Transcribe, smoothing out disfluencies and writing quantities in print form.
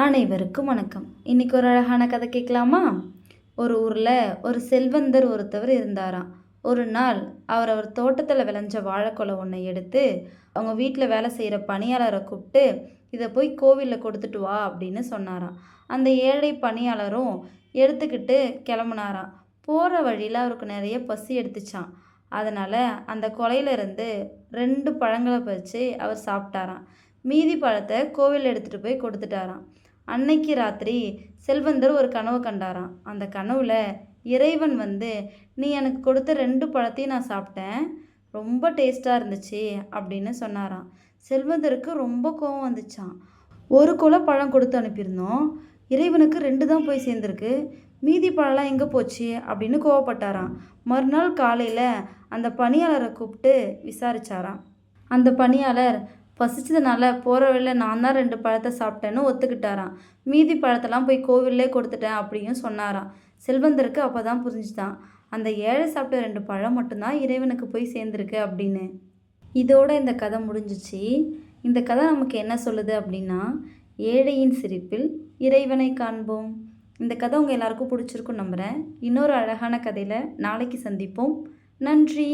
அனைவருக்கும் வணக்கம். இன்னைக்கு ஒரு அழகான கதை கேட்கலாமா? ஒரு ஊர்ல ஒரு செல்வந்தர் ஒருத்தவர் இருந்தாராம். ஒரு நாள் அவர் தோட்டத்துல விளைஞ்ச வாழைக்குலை ஒன்றை எடுத்து அவங்க வீட்டில் வேலை செய்கிற பணியாளரை கூப்பிட்டு இதை போய் கோவிலில் கொடுத்துட்டு வா அப்படின்னு சொன்னாராம். அந்த ஏழை பணியாளரும் எடுத்துக்கிட்டு கிளம்புனாராம். போகிற வழியில் அவருக்கு நிறைய பசி எடுத்துச்சான். அதனால் அந்த கொலையிலிருந்து 2 பழங்களை பறித்து அவர் சாப்பிட்டாராம். மீதி பழத்தை கோவில் எடுத்துகிட்டு போய் கொடுத்துட்டாராம். அன்னைக்கு ராத்திரி செல்வந்தர் ஒரு கனவு கண்டாராம். அந்த கனவுல இறைவன் வந்து, நீ எனக்கு கொடுத்த 2 பழத்தையும் நான் சாப்பிட்டேன், ரொம்ப டேஸ்ட்டாக இருந்துச்சு அப்படின்னு சொன்னாராம். செல்வந்தருக்கு ரொம்ப கோவம் வந்துச்சான். ஒரு குலை பழம் கொடுத்து அனுப்பியிருந்தோம், இறைவனுக்கு 2 தான் போய் சேர்ந்துருக்கு, மீதி பழம்லாம் எங்கே போச்சு அப்படின்னு கோவப்பட்டாராம். மறுநாள் காலையில் அந்த பணியாளரை கூப்பிட்டு விசாரிச்சாராம். அந்த பணியாளர் பசிச்சதுனால போகிற வழியில் நான் தான் 2 பழத்தை சாப்பிட்டேன்னு ஒத்துக்கிட்டாராம். மீதி பழத்தெல்லாம் போய் கோவில்லே கொடுத்துட்டேன் அப்படியும் சொன்னாராம். செல்வந்தருக்கு அப்போ தான் புரிஞ்சுதான், அந்த ஏழை சாப்பிட்ட 2 பழம் மட்டும்தான் இறைவனுக்கு போய் சேர்ந்துருக்கு அப்படின்னு. இதோட இந்த கதை முடிஞ்சிச்சு. இந்த கதை நமக்கு என்ன சொல்லுது அப்படின்னா, ஏழையின் சிரிப்பில் இறைவனை காண்போம். இந்த கதை உங்கள் எல்லாருக்கும் பிடிச்சிருக்குன்னு நம்புகிறேன். இன்னொரு அழகான கதையில் நாளைக்கு சந்திப்போம். நன்றி.